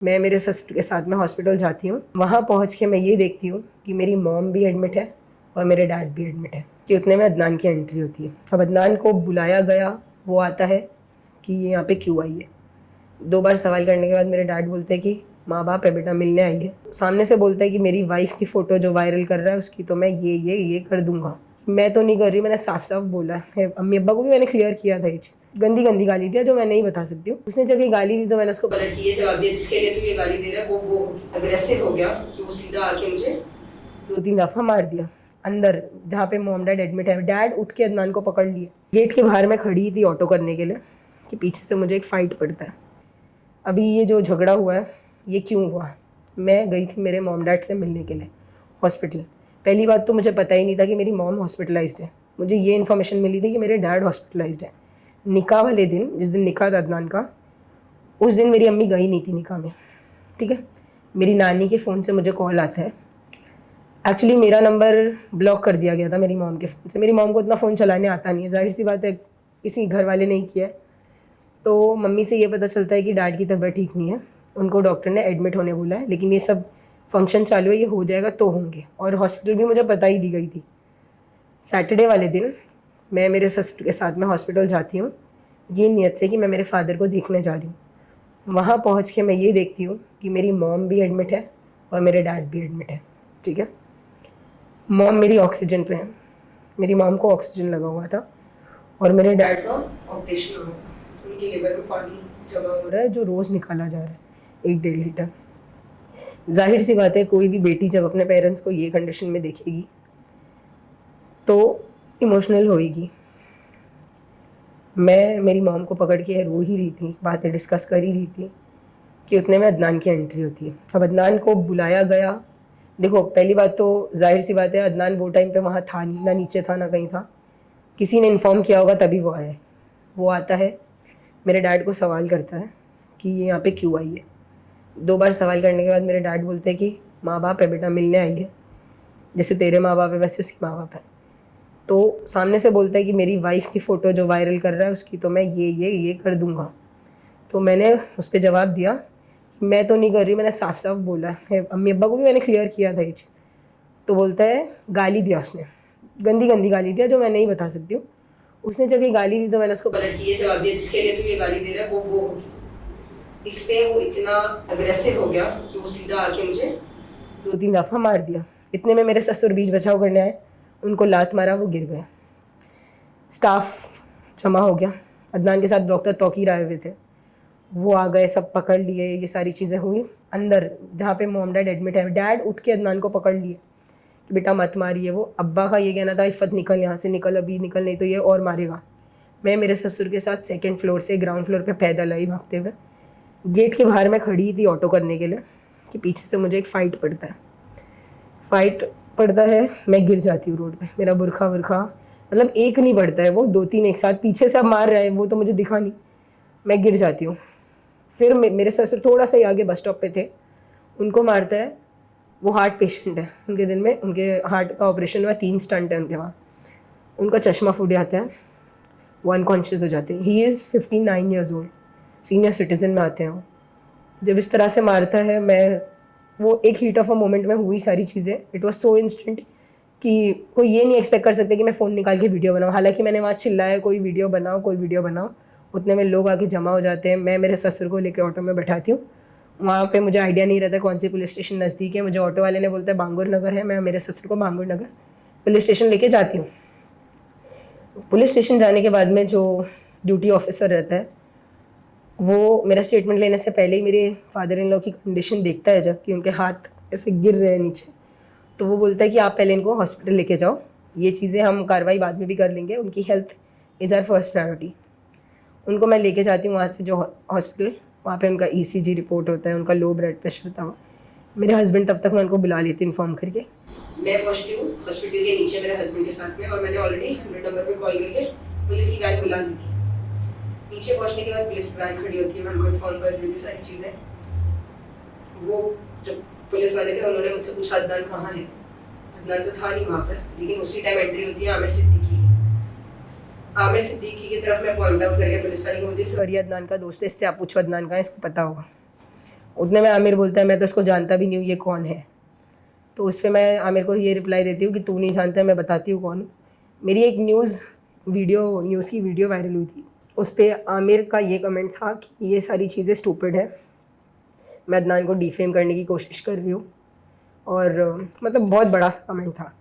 मैं मेरे सिस्टर के साथ में हॉस्पिटल जाती हूँ। वहाँ पहुँच के मैं ये देखती हूँ कि मेरी मॉम भी एडमिट है और मेरे डैड भी एडमिट है कि उतने में अदनान की एंट्री होती है। अब अदनान को बुलाया गया, वो आता है कि ये यहाँ पे क्यों आई है। 2 बार सवाल करने के बाद मेरे डैड बोलते हैं कि माँ बाप है बेटा, मिलने आई है। सामने से बोलता है कि मेरी वाइफ की फ़ोटो जो वायरल कर रहा है उसकी तो मैं ये कर दूंगा। मैं तो नहीं कर रही, मैंने साफ साफ बोला है। अम्मी अब्बा को भी मैंने क्लियर किया था। ये गंदी गंदी गाली दिया जो मैं नहीं बता सकती हूँ। उसने जब ये गाली दी तो मैंने उसको पलट के ये जवाब दिया, जिसके लिए तू ये गाली दे रहा है वो अग्रेसिव हो गया कि वो सीधा आके मुझे 2-3 दफ़ा मार दिया अंदर, जहाँ पे मॉम डैड एडमिट है। डैड उठ के अदनान को पकड़ लिए। गेट के बाहर मैं खड़ी थी ऑटो करने के लिए कि पीछे से मुझे एक फ़ाइट पड़ता है। अभी ये जो झगड़ा हुआ है ये क्यों हुआ? मैं गई थी मेरे मॉम डैड से मिलने के लिए हॉस्पिटल। पहली बात तो मुझे पता ही नहीं था कि मेरी मॉम हॉस्पिटलाइज्ड है। मुझे ये इन्फॉर्मेशन मिली थी कि मेरे डैड हॉस्पिटलाइज्ड है। निकाह वाले दिन, जिस दिन निकाह था अदनान का, उस दिन मेरी अम्मी गई नहीं थी निकाह में, ठीक है। मेरी नानी के फ़ोन से मुझे कॉल आता है। एक्चुअली मेरा नंबर ब्लॉक कर दिया गया था मेरी मॉम के फ़ोन से। मेरी मॉम को इतना फ़ोन चलाने आता नहीं है, ज़ाहिर सी बात है, किसी घर वाले नहीं किया है। तो मम्मी से ये पता चलता है कि डैड की तबीयत ठीक नहीं है, उनको डॉक्टर ने एडमिट होने बोला है, लेकिन ये सब फंक्शन चालू है, ये हो जाएगा तो होंगे। और हॉस्पिटल भी मुझे पता ही दी गई थी। सैटरडे वाले दिन मैं मेरे सिस्टर के साथ में हॉस्पिटल जाती हूँ, ये नियत से कि मैं मेरे फादर को देखने जा रही हूँ। वहाँ पहुँच के मैं ये देखती हूँ कि मेरी मॉम भी एडमिट है और मेरे डैड भी एडमिट है, ठीक है। मॉम मेरी ऑक्सीजन पे है, मेरी मॉम को ऑक्सीजन लगा हुआ था और मेरे डैड का ऑपरेशन हो रहा था। उनकी लिवर में पानी जमा हो रहा है जो रोज़ निकाला जा रहा है 1-1.5 लीटर। जाहिर सी बात है, कोई भी बेटी जब अपने पेरेंट्स को ये कंडीशन में देखेगी तो इमोशनल होएगी। मैं मेरी मॉम को पकड़ के रो ही रही थी, बातें डिस्कस कर ही रही थी कि उतने में अदनान की एंट्री होती है। अब अदनान को बुलाया गया। देखो, पहली बात तो जाहिर सी बात है, अदनान वो टाइम पे वहाँ था नहीं, ना नीचे था ना कहीं था। किसी ने इन्फॉर्म किया होगा तभी वो आया है। वो आता है, मेरे डैड को सवाल करता है कि ये यहाँ पे क्यों आई है। 2 बार सवाल करने के बाद मेरे डैड बोलते हैं कि माँ बाप है बेटा, मिलने आई है। जैसे तेरे माँ बाप है वैसे उसकी माँ बाप है। तो सामने से बोलता है कि मेरी वाइफ की फ़ोटो जो वायरल कर रहा है उसकी तो मैं ये कर दूंगा। तो मैंने उस पर जवाब दिया कि मैं तो नहीं कर रही, मैंने साफ साफ बोला है। अम्मी अब्बा को भी मैंने क्लियर किया था ये चीज़। तो बोलता है, गाली दिया उसने, गंदी गंदी गाली दिया जो मैं नहीं बता सकती हूँ। उसने जब ये गाली दी तो मैंने उसको पलट के ये जवाब दिया, जिसके लिए तू ये गाली दे रहा है वो होगी। इस पे वो इतना अग्रेसिव हो गया कि वो सीधा आके मुझे 2-3 दफ़ा मार दिया। इतने में मेरे ससुर बीच बचाव करने आए, उनको लात मारा, वो गिर गए। स्टाफ जमा हो गया, अदनान के साथ डॉक्टर तौकीर आए हुए थे, वो आ गए, सब पकड़ लिए। ये सारी चीज़ें हुई अंदर जहाँ पे मॉम डैड एडमिट है। डैड उठ के अदनान को पकड़ लिए कि बेटा मत मारिए। वो अब्बा का ये कहना था, इफ़त निकल यहाँ से, निकल अभी निकल, नहीं तो ये और मारेगा। मैं मेरे ससुर के साथ 2nd फ्लोर से ग्राउंड फ्लोर पे पैदल आई भागते हुए। गेट के बाहर मैं खड़ी थी ऑटो करने के लिए कि पीछे से मुझे एक फ़ाइट पड़ता है। मैं गिर जाती हूँ रोड पे। मेरा बुरखा मतलब एक नहीं पड़ता है, वो 2-3 एक साथ पीछे से मार रहे हैं, वो तो मुझे दिखा नहीं। मैं गिर जाती हूँ। फिर मेरे ससुर थोड़ा सा ही आगे बस स्टॉप पे थे, उनको मारता है। वो हार्ट पेशेंट है, उनके दिल में, उनके हार्ट का ऑपरेशन हुआ, 3 स्टंट है उनके वहाँ। उनका चश्मा फूट जाता है, वो अनकॉन्शियस हो जाते हैं। He is 59 years old, senior citizen में आते हैं वो। जब इस तरह से मारता है, मैं वो एक हीट ऑफ अ मोमेंट में हुई सारी चीज़ें। इट वाज सो इंस्टेंट कि कोई ये नहीं एक्सपेक्ट कर सकते कि मैं फ़ोन निकाल के वीडियो बनाऊँ। हालांकि मैंने वहाँ चिल्लाया, कोई वीडियो बनाओ। उतने में लोग आके जमा हो जाते हैं। मैं मेरे ससुर को लेकर ऑटो में बैठाती हूँ। वहाँ पे मुझे आइडिया नहीं रहता कौन सी पुलिस स्टेशन नज़दीक है। मुझे ऑटो वाले ने बोलता है बांगुर नगर है। मैं मेरे ससुर को बांगुर नगर पुलिस स्टेशन लेके जाती हूँ। पुलिस स्टेशन जाने के बाद में जो ड्यूटी ऑफिसर रहता है, वो मेरा स्टेटमेंट लेने से पहले ही मेरे फादर इन लॉ की कंडीशन देखता है, जबकि उनके हाथ ऐसे गिर रहे हैं नीचे। तो वो बोलता है कि आप पहले इनको हॉस्पिटल लेके जाओ, ये चीज़ें हम कार्रवाई बाद में भी कर लेंगे, उनकी health is our first priority. उनको मैं लेके जाती हूँ वहाँ से जो हॉस्पिटल, वहाँ पे उनका ECG रिपोर्ट होता है, उनका लो ब्लड प्रेशर होता है। मेरे हस्बैंड तब तक मैं उनको बुला लेती हूँ इन्फॉर्म करके। मैं पहुँचती हूँ हॉस्पिटल के नीचे मेरे हस्बैंड के साथ में, और मैंने ऑलरेडी 100 नंबर पे कॉल करके पुलिस की वैन बुला ली थी। नीचे पहुँचने के बाद पुलिस वैन खड़ी होती है, मैं उनको इन्फॉर्म कर रही हूँ सारी चीज़ें। वो जो पुलिस वाले थे उन्होंने मुझसे पूछा अदनान कहाँ है। अदनान तो था नहीं वहाँ पर, लेकिन उसी टाइम एंट्री होती है आमिर सिद्दीकी की तरफ। मैं पॉइंट आउट करके पुलिस वाले को बोलती है, सर ये अदनान का दोस्त है, इससे आप पूछो अदनान कहाँ है, इसको पता होगा। उतने में आमिर बोलता है मैं तो उसको जानता भी नहीं हूँ, ये कौन है। तो उस पर मैं आमिर को ये रिप्लाई देती हूँ कि तू नहीं जानता, मैं बताती हूँ कौन हूँ। मेरी एक न्यूज़ की वीडियो वायरल हुई थी, उस पर आमिर का ये कमेंट था कि ये सारी चीज़ें स्टूपिड है, मैं अदनान को डिफेम करने की कोशिश कर रही हूँ। और मतलब बहुत बड़ा सा कमेंट था।